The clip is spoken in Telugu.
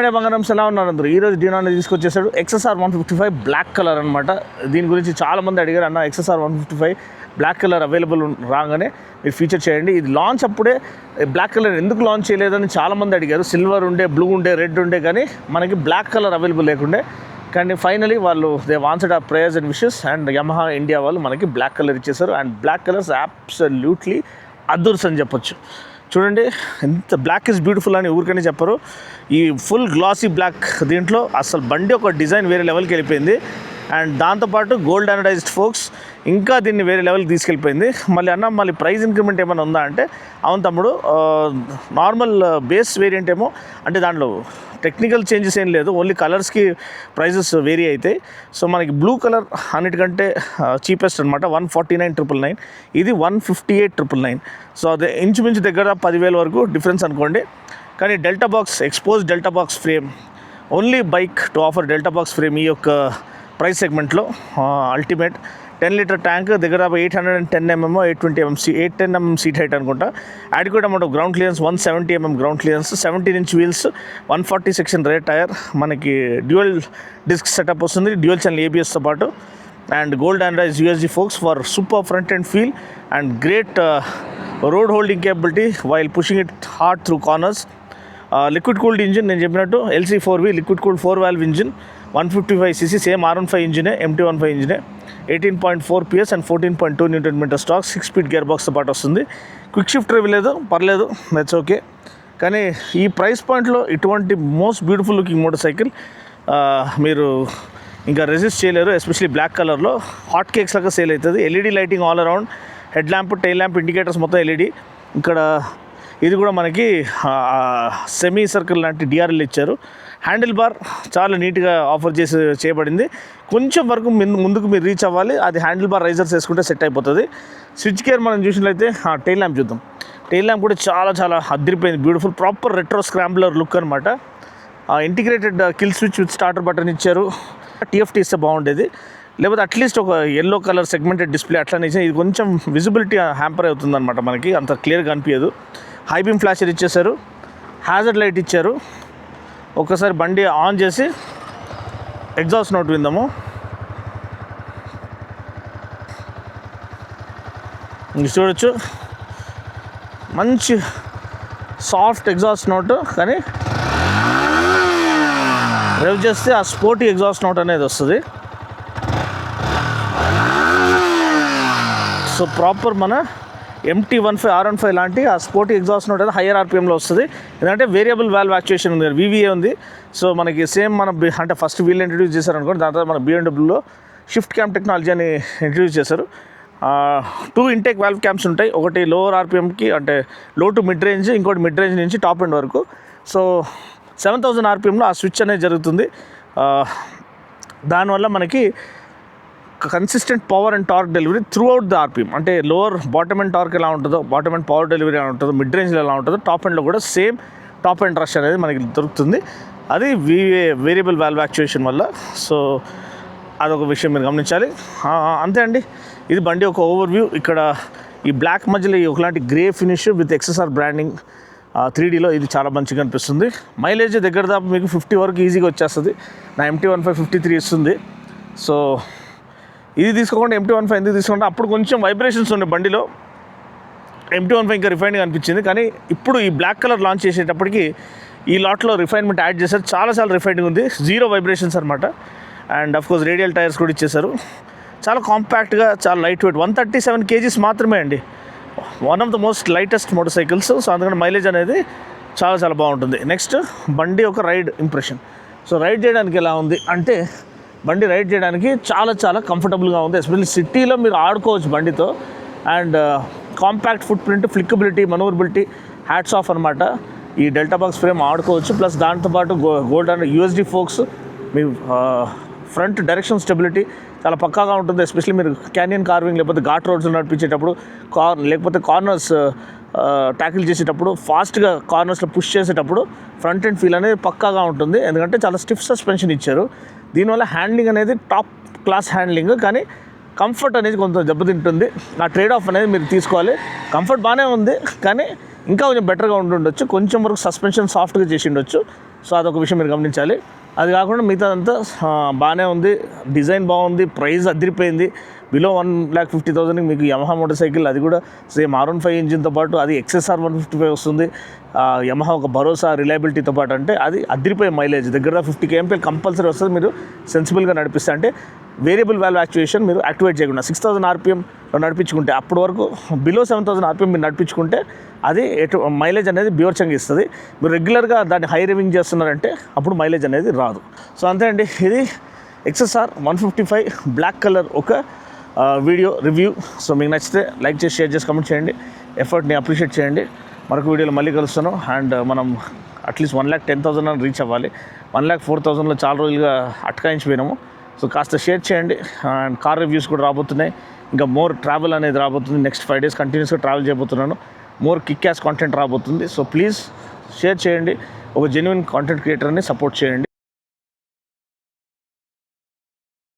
హాయ్ బంగారం ఎలా ఉన్నారు అందరూ. ఈరోజు డినో తీసుకొచ్చేసాడు XSR 155 బ్లాక్ కలర్ అనమాట. దీని గురించి చాలామంది అడిగారు, అన్న XSR 155 బ్లాక్ కలర్ అవైలబుల్ రాగానే మీరు ఫీచర్ చేయండి. ఇది లాంచ్ అప్పుడే బ్లాక్ కలర్ ఎందుకు లాంచ్ చేయలేదని చాలామంది అడిగారు. సిల్వర్ ఉండే, బ్లూ ఉండే, రెడ్ ఉండే, కానీ మనకి బ్లాక్ కలర్ అవైలబుల్ లేకుండే. కానీ ఫైనలీ వాళ్ళు దే వాన్సెడ్ ఆ prayers and wishes and Yamaha India వాళ్ళు మనకి బ్లాక్ కలర్ ఇచ్చేసారు. అండ్ బ్లాక్ కలర్స్ అబ్సల్యూట్లీ అదుర్స్ అని చెప్పొచ్చు. చూడండి ఎంత బ్లాక్ ఇస్ బ్యూటిఫుల్ అని ఊరికనే చెప్పరు. ఈ ఫుల్ గ్లాసీ బ్లాక్ దీంట్లో అసలు బండి ఒక డిజైన్ వేరే లెవెల్కి వెళ్ళిపోయింది. అండ్ దాంతోపాటు గోల్డ్ అనడైజ్డ్ ఫోక్స్ ఇంకా దీన్ని వేరే లెవెల్కి తీసుకెళ్ళిపోయింది. మళ్ళీ ప్రైస్ ఇంక్రిమెంట్ ఏమైనా ఉందా అంటే, అవును తమ్ముడు, నార్మల్ బేస్ వేరియంట్ ఏమో అంటే దాంట్లో టెక్నికల్ చేంజెస్ ఏం లేదు, ఓన్లీ కలర్స్కి ప్రైజెస్ వేరీ అవుతాయి. సో మనకి బ్లూ కలర్ అన్నిటికంటే చీపెస్ట్ అనమాట, 149,999. ఇది 158,999. సో అదే ఇంచుమించు దగ్గర 10,000 వరకు డిఫరెన్స్ అనుకోండి. కానీ delta box, expose delta box frame, only bike to offer delta box frame ఈ యొక్క ప్రైస్ సెగ్మెంట్లో. అల్టిమేట్ 10 లీటర్ ట్యాంక్ దగ్గర 810 mm 810 mm సీట్ హైట్ అనుకుంటా. Adequate amount of ground clearance 170 mm ground clearance, 17-inch wheels, 140 section rear tyre, మనకి డ్యూయల్ డిస్క్ సెటప్ వస్తుంది, డ్యూయల్ ఛానల్ ABSతో పాటు. And gold anodized USD forks for super front and feel and great road holding capability while pushing it hard through corners. Liquid cooled engine, నేను చెప్పినట్టు LC4V liquid cooled 4-valve engine, 155cc same R15 ఇంజినే, MT15 ఇంజినే, 18.4 PS and 14.2 Nm stock, 6-speed gear బాక్స్తో పాటు వస్తుంది. క్విక్ షిఫ్ట్ డ్రైవ్ లేదు, పర్లేదు, దట్స్ ఓకే. కానీ ఈ ప్రైస్ పాయింట్లో ఇటువంటి most beautiful looking motor cycle మీరు ఇంకా రెసిస్ట్ చేయలేరు. ఎస్పెషలీ బ్లాక్ కలర్లో హాట్ కేక్స్ లాగా సేల్ అవుతుంది. LED lighting all around, head lamp, tail lamp, indicators మొత్తం LED. ఇక్కడ ఇది కూడా మనకి సెమీ సర్కిల్ లాంటి DRL ఇచ్చారు. హ్యాండిల్ బార్ చాలా నీట్గా ఆఫర్ చేయబడింది. కొంచెం వరకు ముందుకు మీరు రీచ్ అవ్వాలి, అది హ్యాండిల్ బార్ రైజర్స్ వేసుకుంటే సెట్ అయిపోతుంది. స్విచ్ గేర్ మనం చూసినట్లయితే టైల్ ల్యాంప్ చూద్దాం. టైల్ ల్యాంప్ కూడా చాలా చాలా అదిరిపోయింది, beautiful proper retro scrambler look అనమాట. Integrated kill switch with starter button ఇచ్చారు. TFT ఇస్తే బాగుండేది, లేకపోతే అట్లీస్ట్ ఒక ఎల్లో కలర్ సెగ్మెంటెడ్ డిస్ప్లే అట్లా ఇచ్చిన. ఇది కొంచెం విజిబిలిటీ హ్యాంపర్ అవుతుంది అనమాట, మనకి అంత క్లియర్గా అనిపించదు. హై బీమ్ ఫ్లాషర్ ఇచ్చేసారు, హ్యాజర్డ్ లైట్ ఇచ్చారు. ఒక్కసారి బండి ఆన్ చేసి ఎగ్జాస్ట్ నోట్ విందాము. చూడొచ్చు, మంచి సాఫ్ట్ ఎగ్జాస్ట్ నోట్, కానీ డ్రైవ్ చేస్తే ఆ స్పోర్టీ ఎగ్జాస్ట్ నోట్ అనేది వస్తుంది. సో ప్రాపర్ మన MT15 R15 లాంటి ఆ స్పోర్టీ ఎగ్జాస్ట్ నోట్ అయితే హయ్యర్ RPMలో వస్తుంది. ఎందుకంటే వేరియబుల్ వాల్వ్ యాక్చుయేషన్ ఉంది, VVA ఉంది. సో మనకి సేమ్ మన అంటే ఫస్ట్ వీల్ ఇంట్రడ్యూస్ చేశారనుకోండి, దాని తర్వాత మన BMWలో షిఫ్ట్ క్యామ్ టెక్నాలజీ అని ఇంట్రడ్యూస్ చేశారు. 2 ఇంటేక్ వాల్వ్ క్యామ్స్ ఉంటాయి, ఒకటి లోవర్ RPMకి అంటే లో టు మిడ్ రేంజ్, ఇంకోటి మిడ్ రేంజ్ నుంచి టాప్ ఎండ్ వరకు. సో 7,000 RPMలో ఆ స్విచ్ అనేది జరుగుతుంది. దానివల్ల మనకి consistent power and torque delivery through out the RPM. అంటే లోవర్ బాటమ్ అండ్ టార్క్ ఎలా ఉంటుందో, బాటమ్ అండ్ పవర్ డెలివరీ ఎలా ఉంటుందో, మిడ్ రేంజ్లో ఎలా ఉంటుందో, టాప్ ఎండ్లో కూడా సేమ్ టాప్ ఎండ్ రష్ అనేది మనకి దొరుకుతుంది. అది వేరియబుల్ వాల్వ్ యాక్చుయేషన్ వల్ల. సో అదొక విషయం మీరు గమనించాలి. అంతే అండి, ఇది బండి ఒక ఓవర్వ్యూ. ఇక్కడ ఈ బ్లాక్ మధ్యలో ఒకలాంటి grey finish with XSR branding 3Dలో ఇది చాలా మంచిగా అనిపిస్తుంది. మైలేజ్ దగ్గర దాకా మీకు 50 వరకు ఈజీగా వచ్చేస్తుంది. నా MT15 53 ఇస్తుంది. సో ఇది తీసుకోకుండా MT15 ఎందుకు తీసుకుంటే, అప్పుడు కొంచెం వైబ్రేషన్స్ ఉండే బండిలో. MT15 ఇంకా రిఫైన్గా అనిపించింది, కానీ ఇప్పుడు ఈ బ్లాక్ కలర్ లాంచ్ చేసేటప్పటికి ఈ లాట్లో రిఫైన్మెంట్ యాడ్ చేశారు. చాలా చాలా రిఫైన్గా ఉంది, 0 వైబ్రేషన్స్ అనమాట. అండ్ అఫ్కోర్స్ రేడియల్ టైర్స్ కూడా ఇచ్చేసారు. చాలా కాంపాక్ట్గా, చాలా లైట్ వెయిట్, 137 kgs మాత్రమే అండి. One of the most lightest motor cycles. So అందుకని మైలేజ్ అనేది చాలా చాలా బాగుంటుంది. నెక్స్ట్ బండి ఒక రైడ్ ఇంప్రెషన్. సో రైడ్ చేయడానికి ఎలా ఉంది అంటే, బండి రైడ్ చేయడానికి చాలా చాలా కంఫర్టబుల్గా ఉంది. ఎస్పెషల్లీ సిటీలో మీరు ఆడుకోవచ్చు బండితో. And compact footprint, flickability, manoeuvrability, hats off అనమాట. ఈ డెల్టా బాక్స్ ఫ్రేమ్ ఆడుకోవచ్చు. ప్లస్ దాంతోపాటు గోల్డ్ అండ్ USD ఫోక్స్, మీ ఫ్రంట్ డైరెక్షన్ స్టెబిలిటీ చాలా పక్కాగా ఉంటుంది. ఎస్పెషల్లీ మీరు క్యానియన్ కార్వింగ్ లేకపోతే ఘాట్ రోడ్స్ నడిపించేటప్పుడు, లేకపోతే కార్నర్స్ ట్యాకిల్ చేసేటప్పుడు, ఫాస్ట్గా కార్నర్స్లో పుష్ చేసేటప్పుడు ఫ్రంట్ అండ్ ఫీల్ అనేది పక్కాగా ఉంటుంది. ఎందుకంటే చాలా స్టిఫ్ సస్పెన్షన్ ఇచ్చారు. దీనివల్ల హ్యాండ్లింగ్ అనేది టాప్ క్లాస్ హ్యాండ్లింగ్, కానీ కంఫర్ట్ అనేది కొంత దెబ్బతింటుంది. ఆ ట్రేడ్ ఆఫ్ అనేది మీరు తీసుకోవాలి. కంఫర్ట్ బాగానే ఉంది, కానీ ఇంకా కొంచెం బెటర్గా ఉంటుండొచ్చు. కొంచెం వరకు సస్పెన్షన్ సాఫ్ట్గా చేసి ఉండొచ్చు. సో అదొక విషయం మీరు గమనించాలి. అది కాకుండా మిగతాదంతా బాగానే ఉంది, డిజైన్ బాగుంది, ప్రైస్ అదిరిపోయింది. బిలో 1,50,000 మీకు యమహా మోటార్ సైకిల్, అది కూడా సేమ్ R15 ఇంజిన్తో పాటు అది XSR 155 వస్తుంది. యమహా ఒక భరోసా రిలయబిలిటీతో పాటు, అంటే అది అదిరిపోయే మైలేజ్ దగ్గర 50 kmpl కంపల్సరీ వస్తుంది. మీరు సెన్సిబుల్గా నడిపిస్తే, అంటే వేరియబుల్ వాల్వ్ యాక్చువేషన్ మీరు యాక్టివేట్ చేయకుండా 6,000 RPMలో నడిపించుకుంటే, అప్పటి వరకు బిలో 7,000 RPM మీరు నడిపించుకుంటే అది మైలేజ్ అనేది బీవర్చంగా ఇస్తుంది. మీరు రెగ్యులర్గా దాన్ని హై రివింగ్ చేస్తున్నారంటే అప్పుడు మైలేజ్ అనేది రాదు. సో అంతే అండి, ఇది XSR 155 బ్లాక్ కలర్ ఒక వీడియో రివ్యూ. సో మీకు నచ్చితే లైక్ చేసి, షేర్ చేసి, కమెంట్ చేయండి, ఎఫర్ట్ని అప్రిషియేట్ చేయండి. మరొక వీడియోలో మళ్ళీ కలుస్తాను. అండ్ మనం అట్లీస్ట్ 1,10,000 అని రీచ్ అవ్వాలి. 1,04,000లో చాలా రోజులుగా అటకాయించిపోయినాము. సో కాస్త షేర్ చేయండి. అండ్ కార్ రివ్యూస్ కూడా రాబోతున్నాయి, ఇంకా మోర్ ట్రావెల్ అనేది రాబోతుంది. నెక్స్ట్ 5 days కంటిన్యూస్గా ట్రావెల్ చేయబోతున్నాను. మోర్ కిక్ యాస్ కాంటెంట్ రాబోతుంది. సో ప్లీజ్ షేర్ చేయండి, ఒక జెన్యున్ కాంటెంట్ క్రియేటర్ని సపోర్ట్ చేయండి.